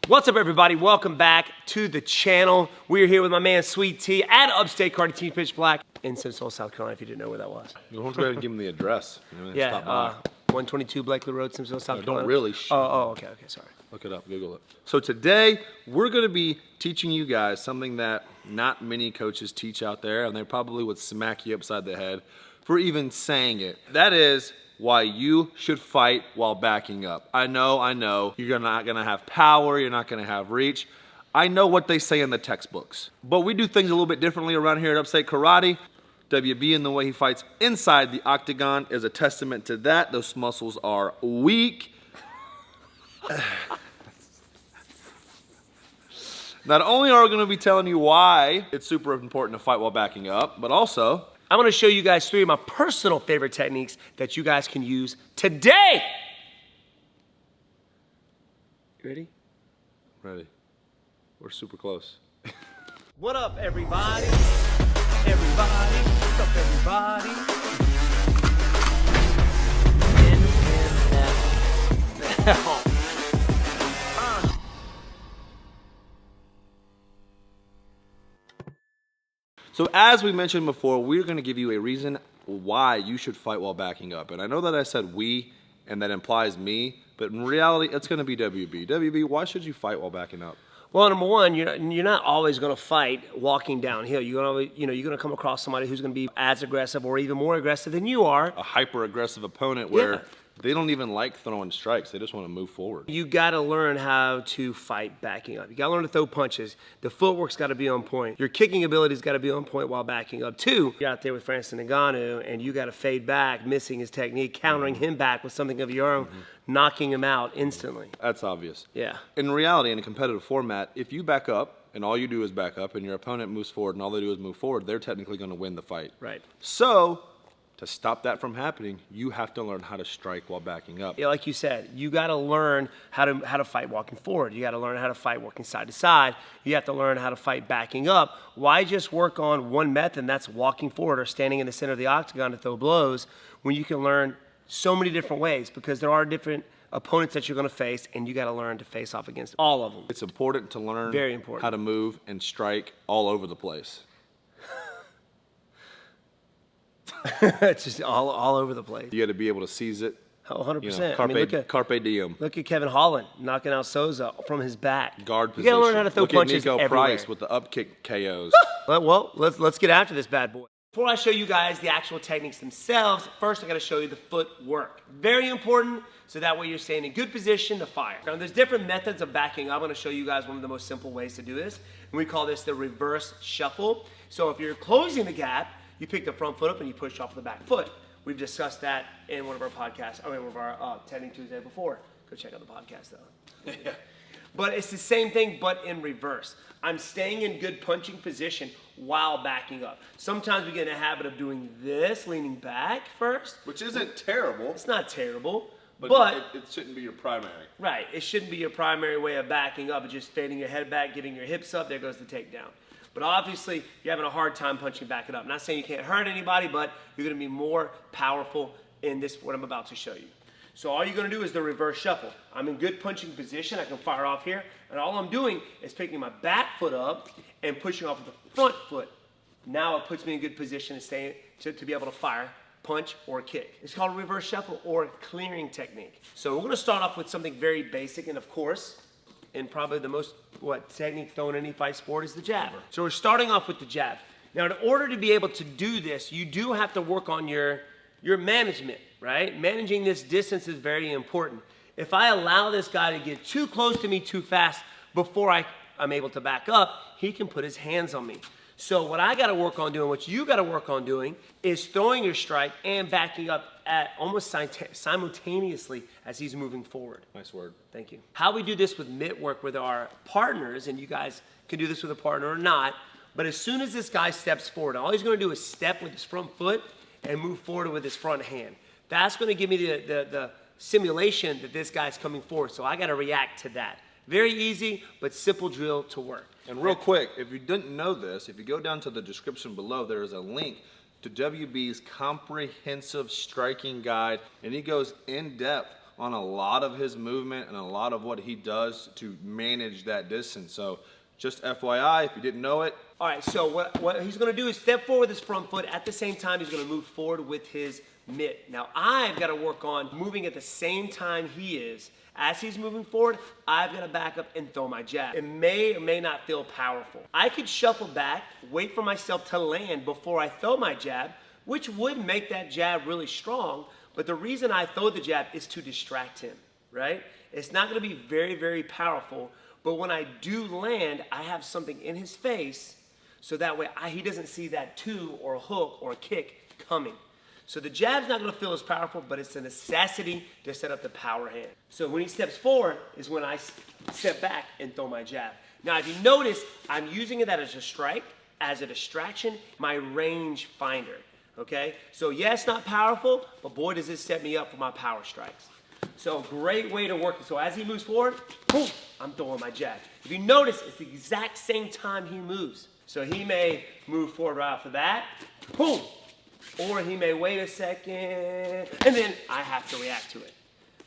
What's up, everybody? Welcome back to the channel. We're here with my man Sweet T at Upstate Cardi Team Pitch Black in Simpson, South Carolina, if you didn't know where that was. You want to go ahead and give him the address. Yeah, 122 Blakely Road, Simpson, South Carolina. Don't really. Okay, sorry. Look it up, Google it. So today, we're going to be teaching you guys something that not many coaches teach out there, and they probably would smack you upside the head for even saying it. That is why you should fight while backing up. I know, you're not gonna have power, you're not gonna have reach. I know what they say in the textbooks, but we do things a little bit differently around here at Upstate Karate. WB and the way he fights inside the octagon is a testament to that. Those muscles are weak. Not only are we gonna be telling you why it's super important to fight while backing up, but also I'm gonna show you guys 3 of my personal favorite techniques that you guys can use today. You ready? ready. We're super close. What up, everybody? What's up, everybody? So as we mentioned before, we're going to give you a reason why you should fight while backing up. And I know that I said we, and that implies me, but in reality, it's going to be WB. WB, why should you fight while backing up? Well, number one, you're not always going to fight walking downhill. You're going to come across somebody who's going to be as aggressive or even more aggressive than you are. A hyper-aggressive opponent where they don't even like throwing strikes. They just want to move forward. You got to learn how to fight backing up. You got to learn to throw punches. The footwork's got to be on point. Your kicking ability's got to be on point while backing up. 2, you're out there with Francis Ngannou, and you got to fade back, missing his technique, countering him back with something of your own, knocking him out instantly. That's obvious. Yeah. In reality, in a competitive format, if you back up, and all you do is back up, and your opponent moves forward, and all they do is move forward, they're technically going to win the fight. Right. So, to stop that from happening, you have to learn how to strike while backing up. Yeah, like you said, you got to learn how to fight walking forward. You got to learn how to fight working side to side. You have to learn how to fight backing up. Why just work on one method, and that's walking forward or standing in the center of the octagon to throw blows, when you can learn so many different ways? Because there are different opponents that you're going to face, and you got to learn to face off against all of them. It's important to learn how to move and strike all over the place. It's just all over the place. You got to be able to seize it. Oh, 100%. You know, carpe diem. Look at Kevin Holland knocking out Souza from his back. Guard position. You got to learn how to throw punches Nico everywhere. Price with the up kick KOs. Well, let's get after this bad boy. Before I show you guys the actual techniques themselves, first I got to show you the footwork. Very important, so that way you're staying in good position to fire. Now, there's different methods of backing up. I'm going to show you guys one of the most simple ways to do this, and we call this the reverse shuffle. So if you're closing the gap, you pick the front foot up and you push off the back foot. We've discussed that in one of our podcasts, one of our Technique Tuesday before. Go check out the podcast, though. Yeah. But it's the same thing, but in reverse. I'm staying in good punching position while backing up. Sometimes we get in a habit of doing this, leaning back first. Which isn't terrible. It's not terrible. But it shouldn't be your primary. Right. It shouldn't be your primary way of backing up. It's just fading your head back, getting your hips up. There goes the takedown. But obviously, you're having a hard time punching back it up. I'm not saying you can't hurt anybody, but you're going to be more powerful in this, what I'm about to show you. So all you're going to do is the reverse shuffle. I'm in good punching position. I can fire off here. And all I'm doing is picking my back foot up and pushing off with the front foot. Now it puts me in good position to be able to fire, punch, or kick. It's called a reverse shuffle or clearing technique. So we're going to start off with something very basic, and of course, and probably the most technique thrown in any fight sport is the jab. So we're starting off with the jab. Now, in order to be able to do this, you do have to work on your management, right? Managing this distance is very important. If I allow this guy to get too close to me too fast before I'm able to back up, he can put his hands on me. So what I got to work on doing, what you got to work on doing, is throwing your strike and backing up at almost simultaneously as he's moving forward. Nice word. Thank you. How we do this with mitt work with our partners, and you guys can do this with a partner or not, but as soon as this guy steps forward, all he's going to do is step with his front foot and move forward with his front hand. That's going to give me the simulation that this guy's coming forward, so I got to react to that. Very easy, but simple drill to work. And real quick, if you didn't know this, if you go down to the description below, there is a link to WB's comprehensive striking guide, and he goes in depth on a lot of his movement and a lot of what he does to manage that distance. So just FYI, if you didn't know it. All right, so what he's gonna do is step forward with his front foot. At the same time, he's gonna move forward with his mitt. Now, I've gotta work on moving at the same time he is. As he's moving forward, I've gotta back up and throw my jab. It may or may not feel powerful. I could shuffle back, wait for myself to land before I throw my jab, which would make that jab really strong, but the reason I throw the jab is to distract him, right? It's not gonna be very, very powerful, but when I do land, I have something in his face, so that way he doesn't see that two or a hook or a kick coming. So the jab's not gonna feel as powerful, but it's a necessity to set up the power hand. So when he steps forward is when I step back and throw my jab. Now, if you notice, I'm using that as a strike, as a distraction, my range finder, okay? So yeah, it's not powerful, but boy, does it set me up for my power strikes. So great way to work it. So as he moves forward, boom, I'm throwing my jab. If you notice, it's the exact same time he moves. So he may move forward right after that, boom, or he may wait a second, and then I have to react to it.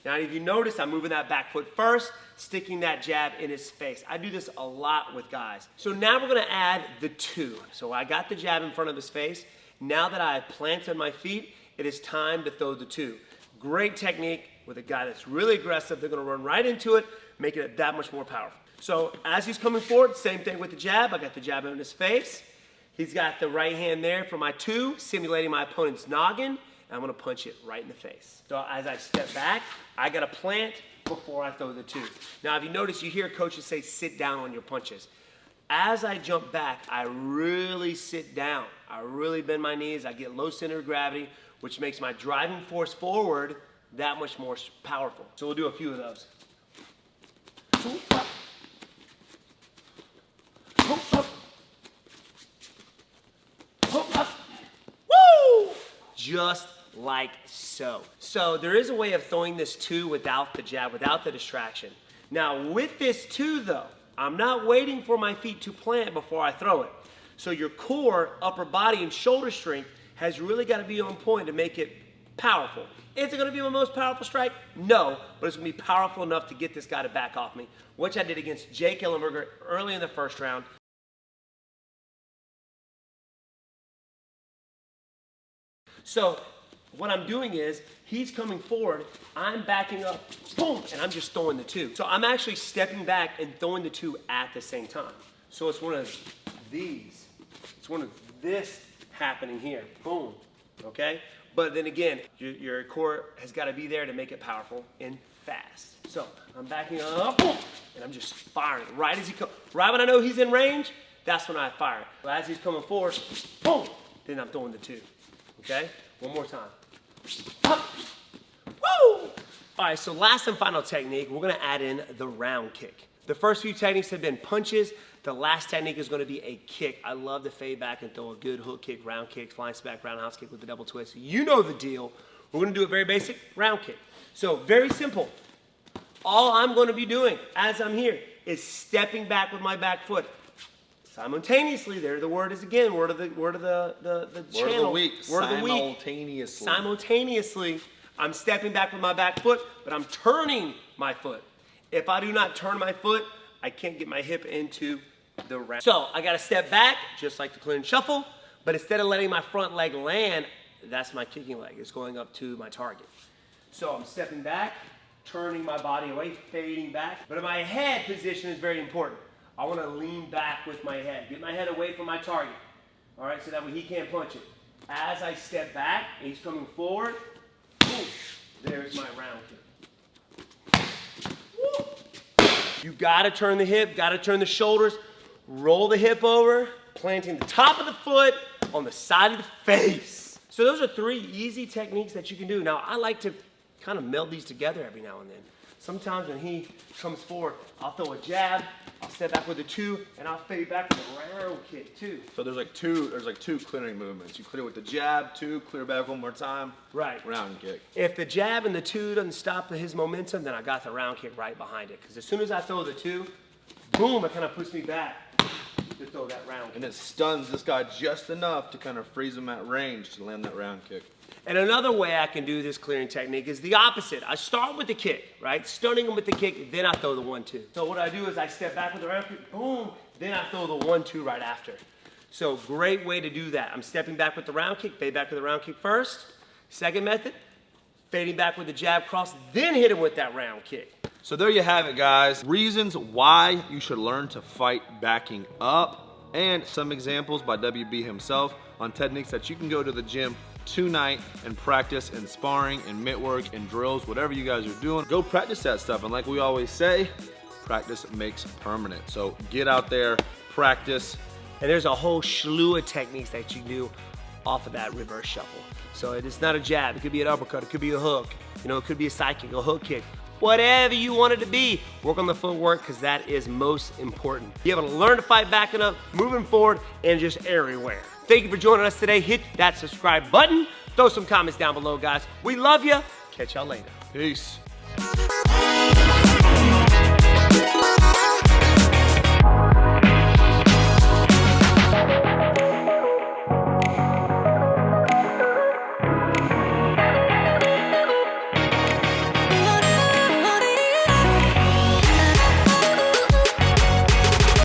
Now, if you notice, I'm moving that back foot first, sticking that jab in his face. I do this a lot with guys. So now we're gonna add the two. So I got the jab in front of his face. Now that I have planted my feet, it is time to throw the two. Great technique with a guy that's really aggressive. They're gonna run right into it, making it that much more powerful. So as he's coming forward, same thing with the jab. I got the jab in his face. He's got the right hand there for my two, simulating my opponent's noggin, and I'm gonna punch it right in the face. So as I step back, I gotta plant before I throw the two. Now, if you notice, you hear coaches say, sit down on your punches. As I jump back, I really sit down. I really bend my knees. I get low center of gravity, which makes my driving force forward that much more powerful. So we'll do a few of those. Woo! Just like so. So there is a way of throwing this two without the jab, without the distraction. Now with this two though, I'm not waiting for my feet to plant before I throw it. So your core, upper body, and shoulder strength has really got to be on point to make it powerful. Is it going to be my most powerful strike? No, but it's going to be powerful enough to get this guy to back off me, which I did against Jake Ellenberger early in the first round. So what I'm doing is, he's coming forward, I'm backing up, boom, and I'm just throwing the two. So I'm actually stepping back and throwing the two at the same time. So it's one of these. It's one of this happening here, boom, okay? But then again, your core has got to be there to make it powerful and fast. So I'm backing up, boom, and I'm just firing right as he comes. Right when I know he's in range, that's when I fire. But as he's coming forward, boom, then I'm throwing the two. Okay? One more time. Up. Woo! All right, so last and final technique, we're gonna add in the round kick. The first few techniques have been punches. The last technique is gonna be a kick. I love to fade back and throw a good hook kick, round kick, flying back, roundhouse kick with the double twist. You know the deal. We're gonna do a very basic round kick. So very simple. All I'm gonna be doing as I'm here is stepping back with my back foot. Simultaneously, there the word is again, word of the channel. Word of the week. Word of the week. Simultaneously. Simultaneously, I'm stepping back with my back foot, but I'm turning my foot. If I do not turn my foot, I can't get my hip into the round. So I gotta step back, just like the clean shuffle, but instead of letting my front leg land, that's my kicking leg. It's going up to my target. So I'm stepping back, turning my body away, fading back, but my head position is very important. I want to lean back with my head. Get my head away from my target. All right, so that way he can't punch it. As I step back, and he's coming forward, boom, there's my round kick. Woo. You got to turn the hip, got to turn the shoulders, roll the hip over, planting the top of the foot on the side of the face. So those are three easy techniques that you can do. Now, I like to kind of meld these together every now and then. Sometimes when he comes forward, I'll throw a jab, I'll step back with a two, and I'll fade back with a round kick too. So there's like two clearing movements. You clear with the jab, two, clear back one more time. Right. Round kick. If the jab and the two doesn't stop his momentum, then I got the round kick right behind it. Because as soon as I throw the two, boom, it kind of puts me back. to throw that round kick. And it stuns this guy just enough to kind of freeze him at range to land that round kick. And another way I can do this clearing technique is the opposite. I start with the kick, right? Stunning him with the kick, then I throw the 1-2. So what I do is I step back with the round kick, boom, then I throw the 1-2 right after. So great way to do that. I'm stepping back with the round kick, fade back with the round kick first. Second method, fading back with the jab cross, then hit him with that round kick. So there you have it, guys. Reasons why you should learn to fight backing up, and some examples by WB himself on techniques that you can go to the gym tonight and practice in sparring and mitt work and drills, whatever you guys are doing. Go practice that stuff. And like we always say, practice makes permanent. So get out there, practice. And there's a whole slew of techniques that you can do off of that reverse shuffle. So it's not a jab, it could be an uppercut, it could be a hook, you know, it could be a side kick, a hook kick. Whatever you want it to be, work on the footwork because that is most important. Be able to learn to fight backing up, moving forward, and just everywhere. Thank you for joining us today. Hit that subscribe button. Throw some comments down below, guys. We love you. Catch y'all later. Peace.